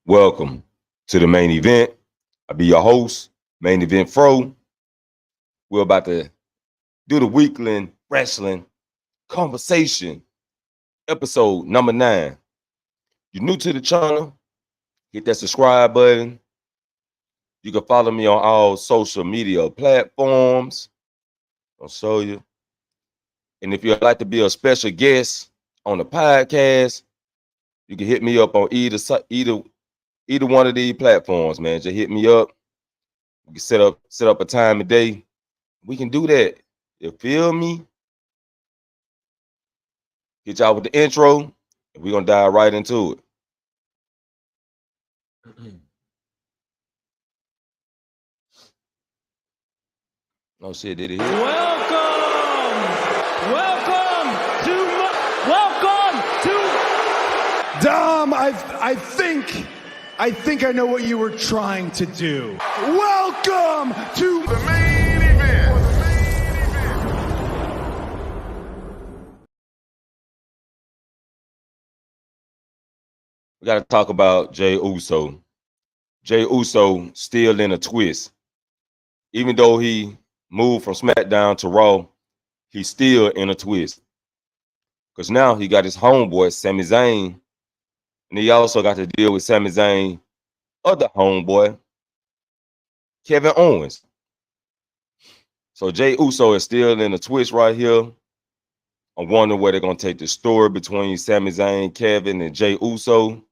Welcome to the main event. I'll be your host, Main Event Fro. We're about to do the weekly wrestling conversation, episode number 9. You're new to the channel, hit that subscribe button. You can follow me on all social media platforms. I'll show you. And if you'd like to be a special guest on the podcast, you can hit me up on either one of these platforms, man. Just hit me up. We can set up a time and day. We can do that. You feel me? Hit y'all with the intro, and we're gonna dive right into it. Oh shit, did it hit? Welcome to Dom. I think I know what you were trying to do. Welcome to the main event. We gotta talk about Jey Uso. Jey Uso still in a twist. Even though he moved from SmackDown to Raw, he's still in a twist. Because now he got his homeboy, Sami Zayn, and he also got to deal with Sami Zayn, other homeboy, Kevin Owens. So Jey Uso is still in a twist right here. I'm wondering where they're gonna take the story between Sami Zayn, Kevin, and Jey Uso.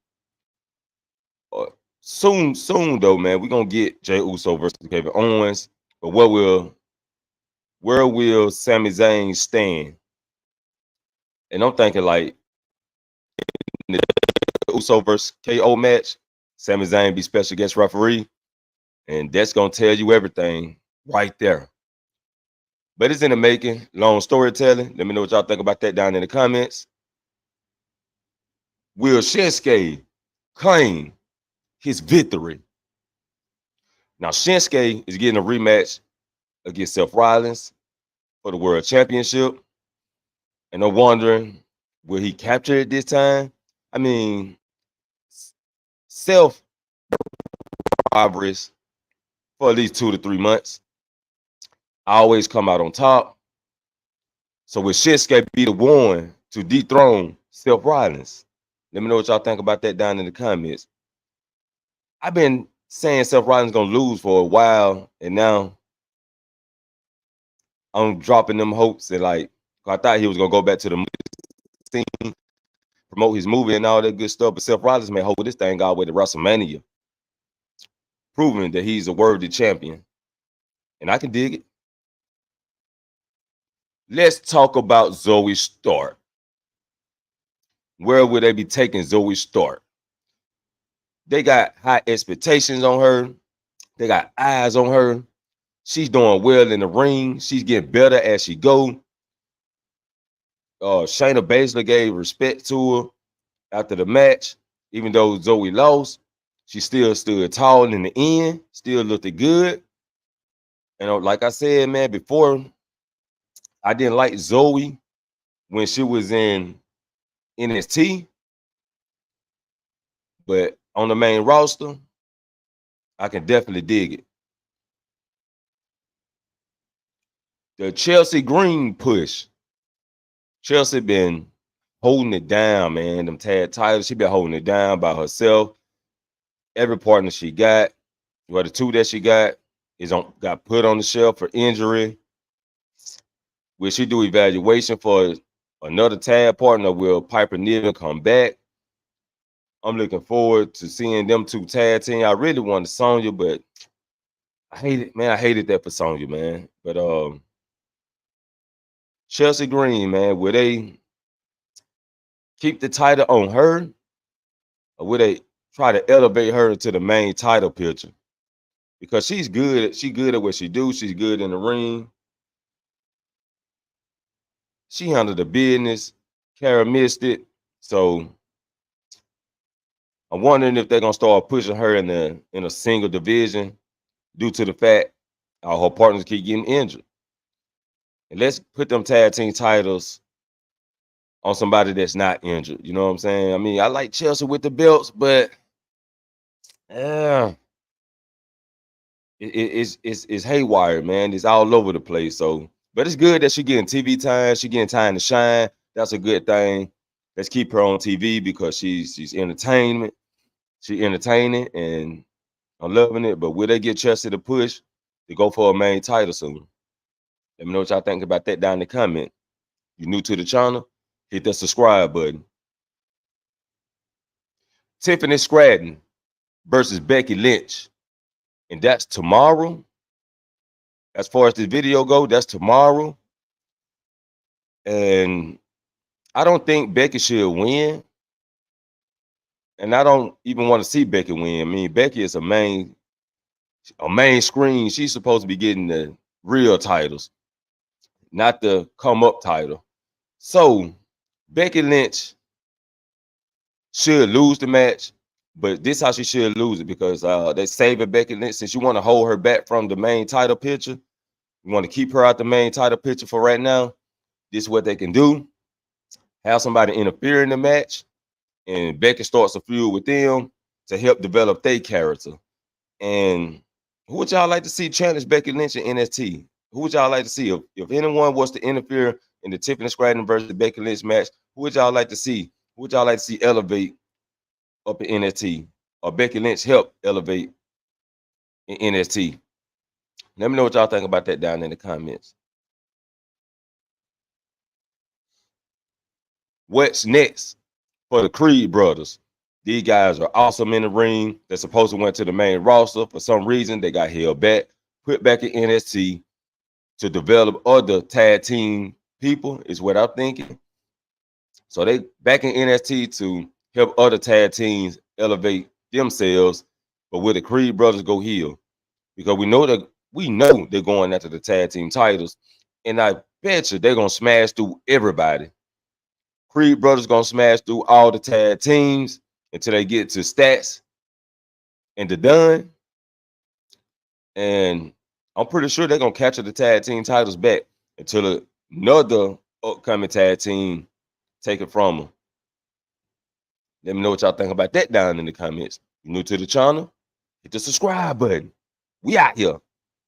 Soon though, man, we're gonna get Jey Uso versus Kevin Owens. But where will Sami Zayn stand? And I'm thinking like in the Uso versus KO match, Sami Zayn be special guest referee, and that's gonna tell you everything right there. But it's in the making. Long storytelling. Let me know what y'all think about that down in the comments. Will Shinsuke claim his victory? Now Shinsuke is getting a rematch against Seth Rollins for the World Championship. And I'm wondering, will he capture it this time? I mean, Seth rivalries for at least 2 to 3 months. I always come out on top. So will Shinsuke be the one to dethrone Seth Rollins? Let me know what y'all think about that down in the comments. I've been saying Seth Rollins gonna lose for a while, and now I'm dropping them hopes and like I thought he was gonna go back to the scene, promote his movie and all that good stuff. But Seth Rollins may hold this thing all the way to WrestleMania, proving that he's a worthy champion. And I can dig it. Let's talk about Zoe Stark. Where will they be taking Zoe Stark? They got high expectations on her. They got eyes on her. She's doing well in the ring. She's getting better as she go. Shayna Baszler gave respect to her after the match. Even though Zoe lost, she still stood tall in the end, still looked good. And like I said, man, before, I didn't like Zoe when she was in NXT. But on the main roster, I can definitely dig it. The Chelsea Green push. Chelsea been holding it down, man. Them tag titles, she been holding it down by herself. Every partner she got, well, the 2 that she got got put on the shelf for injury. Will she do evaluation for another tag partner? Will Piper Niven come back? I'm looking forward to seeing them 2 tag team. I really wanted Sonya, but I hate it, man. I hated that for Sonya, man. But Chelsea Green, man, will they keep the title on her, or will they try to elevate her into the main title picture? Because she's good. She's good at what she do. She's good in the ring. She handled the business. Kara missed it. So I'm wondering if they're gonna start pushing her in a single division due to the fact her partners keep getting injured. And let's put them tag team titles on somebody that's not injured. You know what I'm saying? I mean, I like Chelsea with the belts, but Yeah, it's haywire, man. It's all over the place. So, but it's good that she getting TV time. She getting time to shine. That's a good thing. Let's keep her on TV because she's entertainment. She entertaining, and I'm loving it. But will they get Chelsea to push to go for a main title soon? Let me know what y'all think about that down in the comment. You new to the channel? Hit that subscribe button. Tiffany Stratton versus Becky Lynch, and that's tomorrow. As far as this video go, that's tomorrow. And I don't think Becky should win. And I don't even want to see Becky win. I mean, Becky is a main screen. She's supposed to be getting the real titles, not the come up title. So Becky Lynch should lose the match, but this how she should lose it because they saving Becky Lynch. Since you want to hold her back from the main title picture, you want to keep her out the main title picture for right now. This is what they can do. Have somebody interfere in the match, and Becky starts a feud with them to help develop their character. And who would y'all like to see challenge Becky Lynch in NXT? Who would y'all like to see? If anyone was to interfere in the Tiffany Stratton versus Becky Lynch match, who would y'all like to see? Who would y'all like to see elevate up in NXT? Or Becky Lynch help elevate in NXT? Let me know what y'all think about that down in the comments. What's next for the Creed brothers? These guys are awesome in the ring. They're supposed to went to the main roster. For some reason, they got held back, put back in NXT to develop other tag team people, is what I'm thinking. So they back in NXT to help other tag teams elevate themselves. But will the Creed brothers go heel? Because we know they're going after the tag team titles. And I bet you they're gonna smash through everybody. Creed brothers gonna smash through all the tag teams until they get to Stats and the Dunn. And I'm pretty sure they're gonna capture the tag team titles back until another upcoming tag team take it from them. Let me know what y'all think about that down in the comments. You new to the channel? Hit the subscribe button. We out here.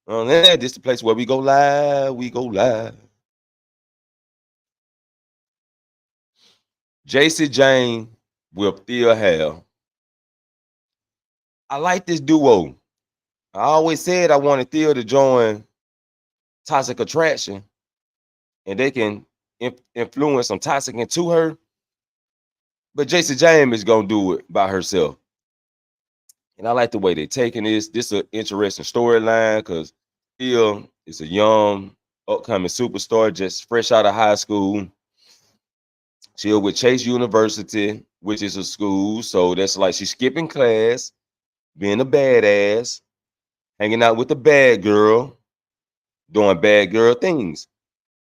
This is the place where we go live. We go live. JC Jane with Thea Hale. I like this duo. I always said I wanted Thea to join Toxic Attraction, and they can influence some toxic into her. But JC Jane is gonna do it by herself. And I like the way they're taking this. This is an interesting storyline because Thea is a young, upcoming superstar, just fresh out of high school. She's with Chase University, which is a school. So that's like she's skipping class, being a badass, hanging out with the bad girl, doing bad girl things.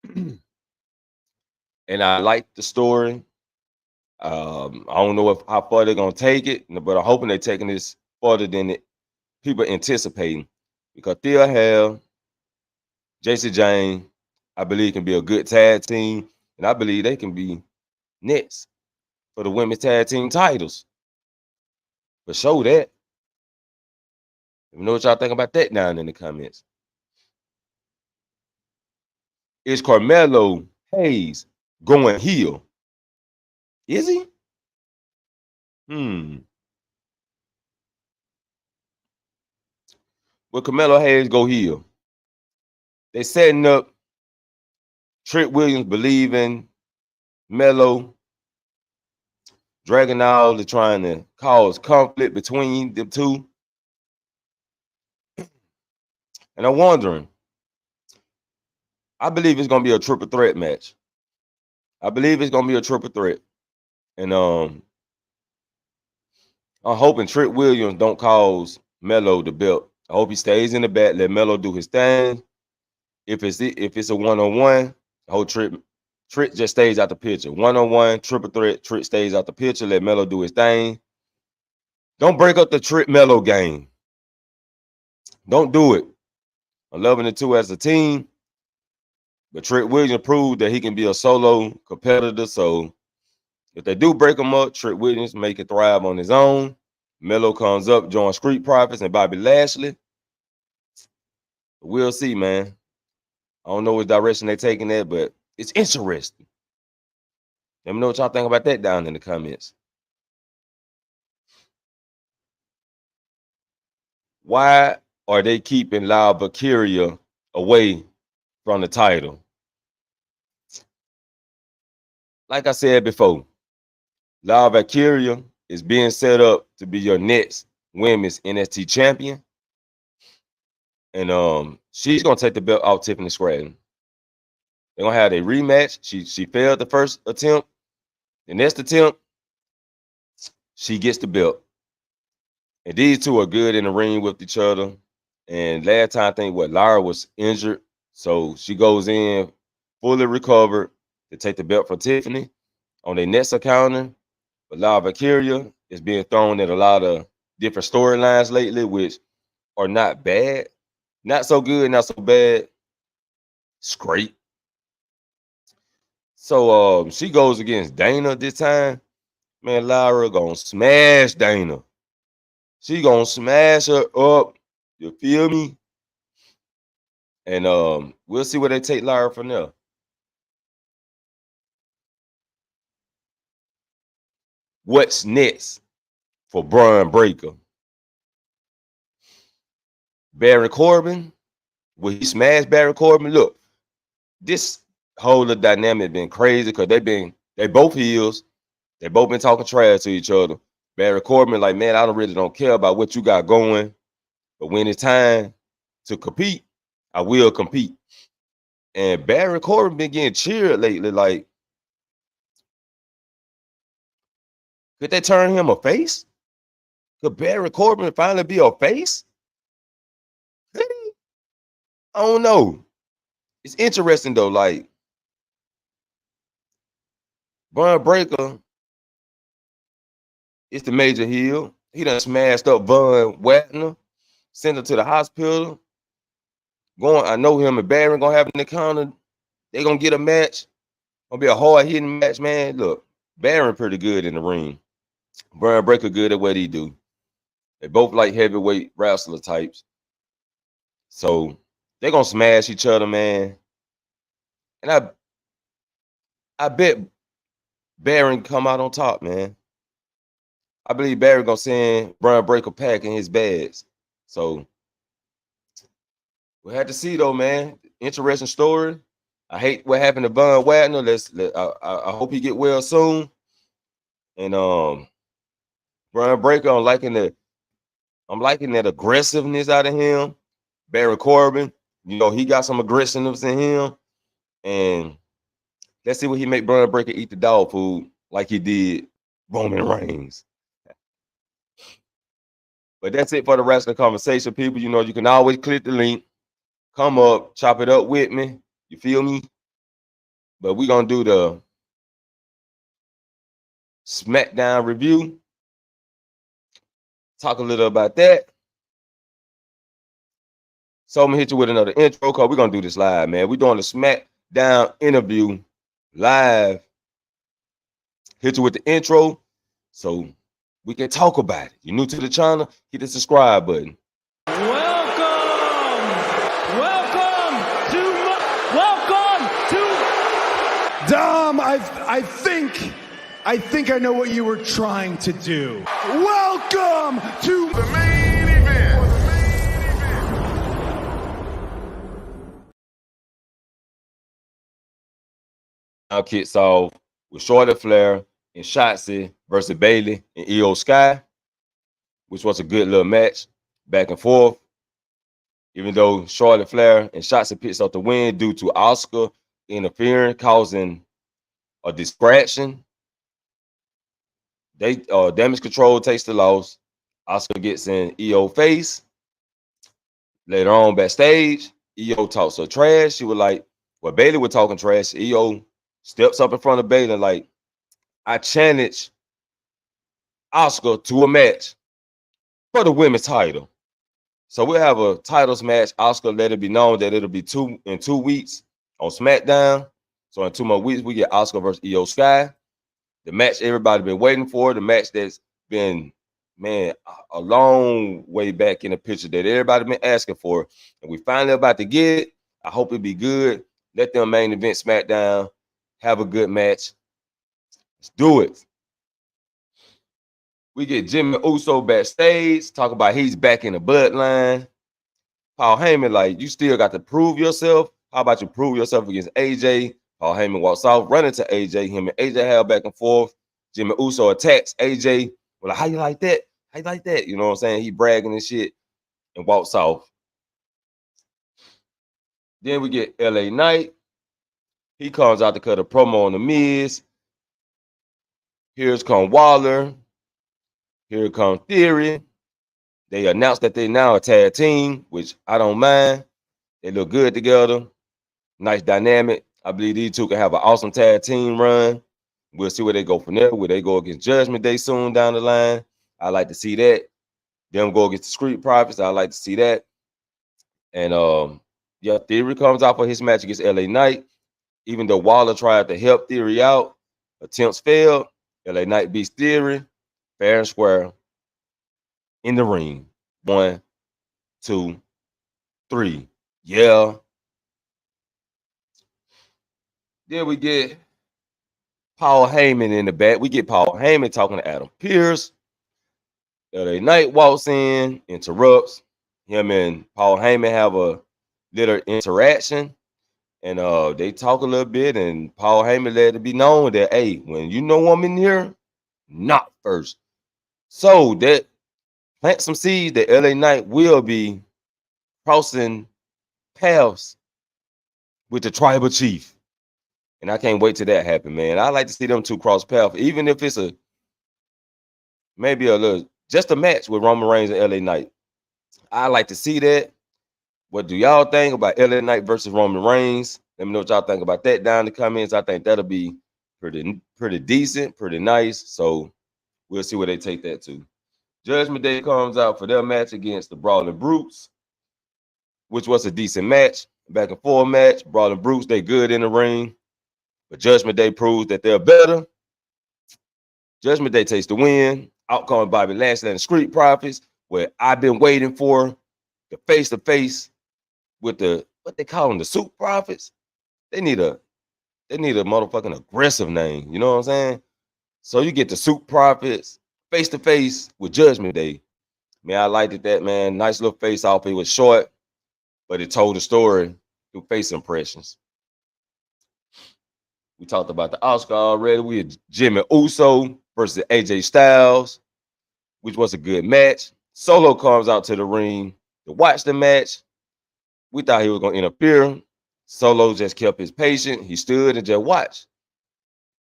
And I like the story. I don't know how far they're gonna take it, but I'm hoping they're taking this farther than people anticipating. Because Thea Hale, JC Jane, I believe can be a good tag team, and I believe they can be next for the women's tag team titles. But show that. Let me know what y'all think about that down in the comments. Is Carmelo Hayes going heel? Is he? Will Carmelo Hayes go heel? They setting up Trent Williams believing Melo, dragging out, they're trying to cause conflict between the two. And I'm wondering, I believe it's gonna be a triple threat match. I believe it's gonna be a triple threat. And I'm hoping Trent Williams don't cause Melo the belt. I hope he stays in the back, let Melo do his thing. If it's a one-on-one, I hope Trent just stays out the picture. One-on-one, triple threat, Trent stays out the picture, let Melo do his thing. Don't break up the Trent Melo game. Don't do it. I'm loving the two as a team. But Trent Williams proved that he can be a solo competitor. So if they do break him up, Trent Williams may can thrive on his own. Melo comes up, joins Street Profits and Bobby Lashley. We'll see, man. I don't know what direction they're taking that, but it's interesting. Let me know what y'all think about that down in the comments. Why are they keeping Lyle Valkyria away from the title? Like I said before, Lyle Valkyria is being set up to be your next women's NXT champion. And she's gonna take the belt off Tiffany Stratton. They're gonna have a rematch. She failed the first attempt. The next attempt, she gets the belt. And these two are good in the ring with each other. And last time I think Lara was injured. So she goes in fully recovered to take the belt from Tiffany on their next encounter. But Lyle Valkyria is being thrown at a lot of different storylines lately, which are not bad. Not so good, not so bad. It's great. So she goes against Dana this time. Man, Lyra gonna smash Dana. She gonna smash her up. You feel me? And we'll see where they take Lyra from there. What's next for Braun Breaker? Baron Corbin? Will he smash Baron Corbin? Look, this whole dynamic been crazy because they both heels. They both been talking trash to each other. Baron Corbin, like, man, I really don't care about what you got going. But when it's time to compete, I will compete. And Baron Corbin been getting cheered lately. Like, could they turn him a face? Could Baron Corbin finally be a face? I don't know. It's interesting though. Like, Braun Breaker is the major heel. He done smashed up Von Wagner, sent her to the hospital. I know him and Baron gonna have an encounter. They gonna get a match. Gonna be a hard hitting match, man. Look, Baron pretty good in the ring. Braun Breaker good at what he do. They both like heavyweight wrestler types. So they're gonna smash each other, man. And I bet Baron come out on top, man. I believe Baron gonna send Braun Breaker packing his bags. So we'll have to see though, man. Interesting story. I hate what happened to Von Wagner. I hope he get well soon. And Braun Breaker, I'm liking that aggressiveness out of him. Baron Corbin, you know, he got some aggressiveness in him. And let's see what he make Braun Breaker eat the dog food like he did Roman Reigns. But that's it for the wrestling conversation, people. You know, you can always click the link, come up, chop it up with me. You feel me? But we're going to do the SmackDown review. Talk a little about that. So I'm going to hit you with another intro because we're going to do this live, man. We're doing the SmackDown interview live. Hit you with the intro so we can talk about it. You're new to the channel, hit the subscribe button. Welcome to Dom, I think I know what you were trying to do. Welcome to the main event. Now kicks off with Charlotte Flair and Shotzi versus Bayley and Io Sky, which was a good little match, back and forth. Even though Charlotte Flair and Shotzi picks up the win due to Asuka interfering, causing a distraction. Damage Control takes the loss. Asuka gets in Io face. Later on backstage, Io talks her trash. She was like, well, Bayley was talking trash. Io steps up in front of Bayley like, I challenge Asuka to a match for the women's title. So we'll have a titles match. Asuka let it be known that it'll be in 2 weeks on SmackDown. So in 2 more weeks, we get Asuka versus Io Sky. The match everybody been waiting for. The match that's been man, a long way back in the picture that everybody been asking for, and we finally about to get it. I hope it be good. Let them main event SmackDown, have a good match. Let's do it. We get Jimmy Uso backstage, talk about he's back in the bloodline. Paul Heyman, like, you still got to prove yourself. How about you prove yourself against AJ? Paul Heyman walks off, running to AJ. Him and AJ have back and forth. Jimmy Uso attacks AJ. Well, like, how you like that? How you like that? You know what I'm saying? He bragging and shit and walks off. Then we get LA Knight. He comes out to cut a promo on the Miz. Here's come Waller. Here comes Theory. They announced that they now a tag team, which I don't mind. They look good together. Nice dynamic. I believe these two can have an awesome tag team run. We'll see where they go from there. Will they go against Judgment Day soon down the line? I like to see that. Them go against the Street Profits. I like to see that. And yeah, Theory comes out for his match against LA Knight. Even though Waller tried to help Theory out, attempts failed. LA Knight beats Theory, fair and square, in the ring. 1, 2, 3. Yeah. Then we get Paul Heyman in the back. We get Paul Heyman talking to Adam Pearce. LA Knight walks in, interrupts. Him and Paul Heyman have a little interaction. And they talk a little bit, and Paul Heyman let it be known that, hey, when you know I'm in here, not first. So that plant some seeds that LA Knight will be crossing paths with the tribal chief. And I can't wait till that happen, man. I like to see them two cross paths, even if it's maybe a little, just a match with Roman Reigns and LA Knight. I like to see that. What do y'all think about LA Knight versus Roman Reigns? Let me know what y'all think about that down in the comments. I think that'll be pretty decent, pretty nice. So we'll see where they take that to. Judgment Day comes out for their match against the Brawling Brutes, which was a decent match, back and forth match. Brawling Brutes, they good in the ring, but Judgment Day proves that they're better. Judgment Day takes the win. Out comes Bobby Lashley and the Street Profits, where I've been waiting for the face-to-face with the, what they call them, the Soup Profits. They need a motherfucking aggressive name. You know what I'm saying? So you get the Soup Profits face-to-face with Judgment Day. Man, I liked it, that, man. Nice little face-off. It was short, but it told the story through face impressions. We talked about the Oscar already. We had Jimmy Uso versus AJ Styles, which was a good match. Solo comes out to the ring to watch the match. We thought he was going to interfere. Solo just kept his patience. He stood and just watched.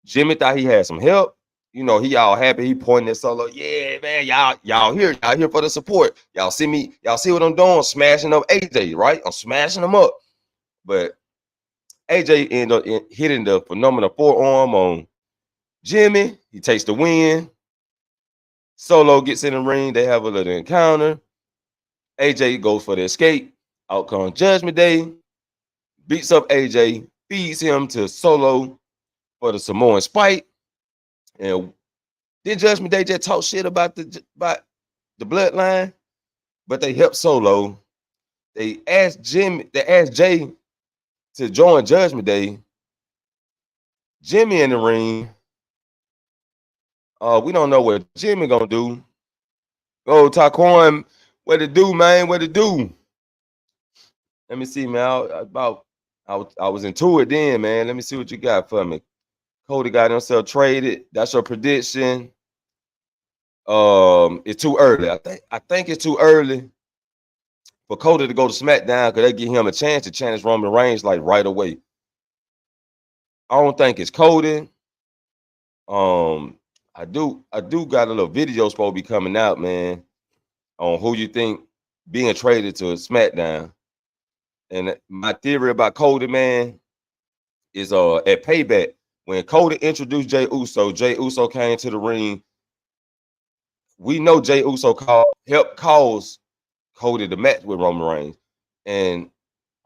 Jimmy thought he had some help. You know, he all happy. He pointing at Solo. Yeah, man, y'all here for the support. Y'all see me. Y'all see what I'm doing? Smashing up AJ, right? I'm smashing him up. But AJ ended up hitting the phenomenal forearm on Jimmy. He takes the win. Solo gets in the ring. They have a little encounter. AJ goes for the escape. Out comes Judgment Day. Beats up AJ. Feeds him to Solo for the Samoan spike. And then Judgment Day just talk shit about the bloodline. But they helped Solo. They asked Jay to join Judgment Day. Jimmy in the ring. We don't know what Jimmy gonna do. Oh, Taquan, what it do, man? What it do? Let me see, man. I was into it then, man. Let me see what you got for me. Cody got himself traded. That's your prediction. It's too early. I think it's too early for Cody to go to SmackDown because they give him a chance to challenge Roman Reigns like right away. I don't think it's Cody. I do got a little video supposed to be coming out, man, on who you think being traded to SmackDown. And my theory about Cody, man, is at Payback, when Cody introduced Jey Uso came to the ring. We know Jey Uso helped cause Cody to match with Roman Reigns. And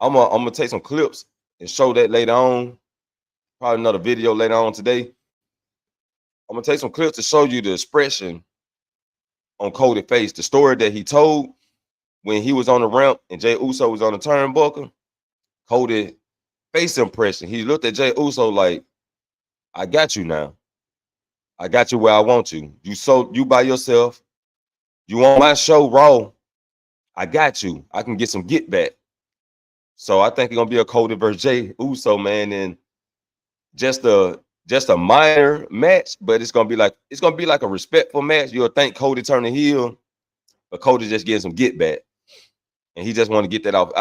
I'm gonna take some clips and show that later on. Probably another video later on today. I'm gonna take some clips to show you the expression on Cody face. The story that he told when he was on the ramp and Jey Uso was on the turnbuckle, Cody face impression. He looked at Jey Uso like, I got you now. I got you where I want you. You by yourself. You on my show, Raw. I got you. I can get some get back. So I think it's gonna be a Cody versus Jey Uso, man, and just a minor match, but it's gonna be like a respectful match. You'll think Cody turning heel, but Cody just getting some get back, and he just want to get that off.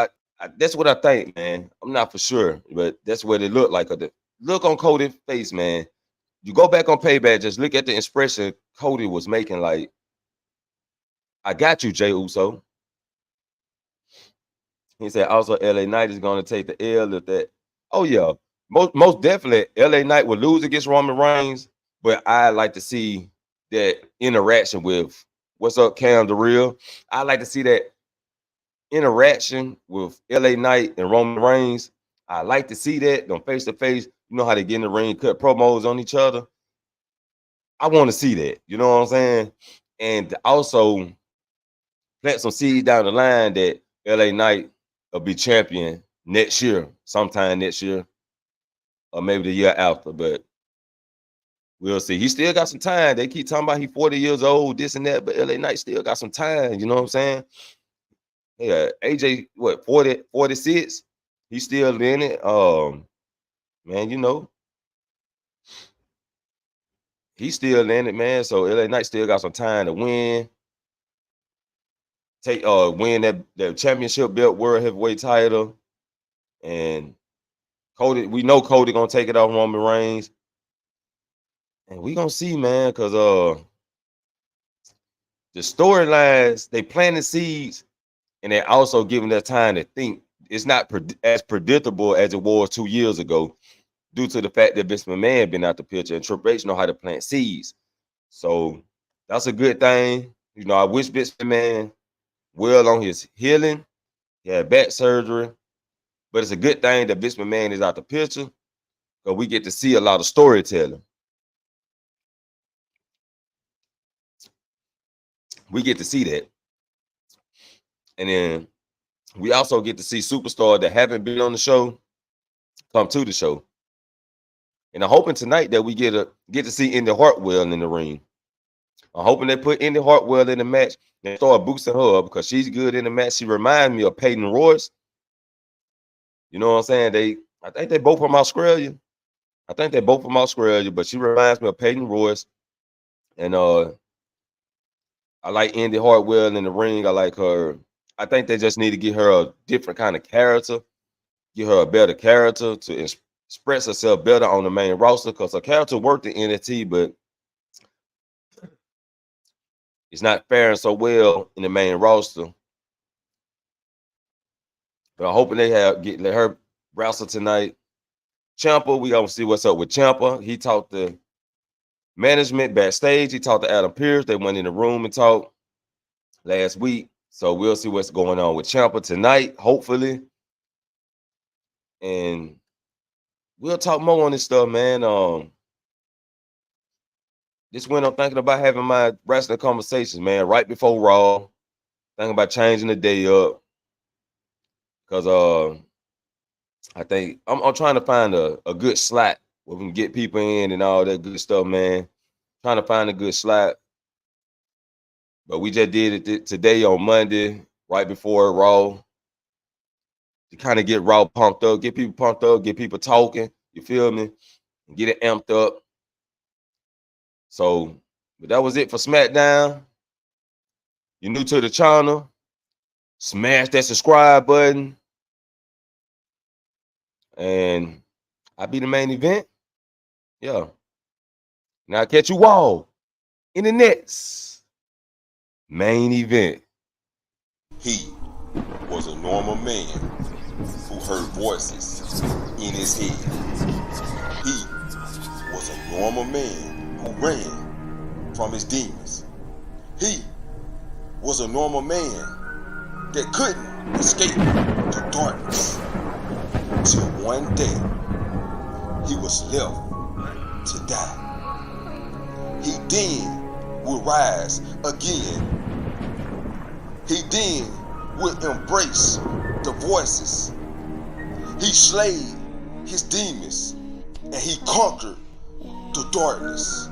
That's what I think, man. I'm not for sure, but that's what it looked like. The look on Cody's face, man. You go back on Payback, just look at the expression Cody was making, like, I got you, Jey Uso. He said also LA Knight is going to take the L if that. Oh, yeah. Most definitely, LA Knight will lose against Roman Reigns, but I like to see that interaction with, what's up, Cam the Real? I like to see that interaction with LA Knight and Roman Reigns. I like to see that on face to face. You know how they get in the ring, cut promos on each other. I want to see that. You know what I'm saying? And also plant some seeds down the line that LA Knight will be champion next year, sometime next year, or maybe the year after. But we'll see. He still got some time. They keep talking about he 40 years old, this and that, but LA Knight still got some time. You know what I'm saying? Yeah, AJ, what, 46? He's still in it. Man, you know, he's still in it, man. So LA Knight still got some time to win. Win that championship belt, world heavyweight title. And Cody, we know Cody gonna take it off Roman Reigns. And we gonna see, man, because the storylines, they planting seeds, and they're also giving that time to think. It's not as predictable as it was 2 years ago, due to the fact that Vince McMahon been out the picture and Triple H know how to plant seeds. So that's a good thing. You know, I wish Vince McMahon well on his healing. He had back surgery, but it's a good thing that Vince McMahon is out the picture because we get to see a lot of storytelling. We get to see that. And then we also get to see superstars that haven't been on the show come to the show. And I'm hoping tonight that we get to see Indy Hartwell in the ring. I'm hoping they put Indy Hartwell in the match and start boosting her up because she's good in the match. She reminds me of Peyton Royce. You know what I'm saying? I think they both from Australia. But she reminds me of Peyton Royce. And I like Indy Hartwell in the ring. I like her. I think they just need to give her a different kind of character, give her a better character to express herself better on the main roster because her character worked in NXT, but it's not faring so well in the main roster. But I'm hoping they let her wrestle tonight. Ciampa, we gonna see what's up with Ciampa. He talked to management backstage. He talked to Adam Pearce. They went in the room and talked last week. So we'll see what's going on with Ciampa tonight, hopefully. And we'll talk more on this stuff, man. This when I'm thinking about having my wrestling conversations, man, right before Raw. Thinking about changing the day up. Because I think I'm trying to find a good slot where we can get people in and all that good stuff, man. Trying to find a good slot. But we just did it today on Monday, right before Raw. To kind of get Raw pumped up, get people pumped up, get people talking, you feel me? And get it amped up. So, but that was it for SmackDown. You're new to the channel, smash that subscribe button. And I'll be the main event. Yeah. Now I'll catch you all in the next main event. He was a normal man who heard voices in his head. He was a normal man who ran from his demons. He was a normal man that couldn't escape the darkness. Till one day, he was left to die. He then will rise again He then would embrace the voices. He slayed his demons and he conquered the darkness.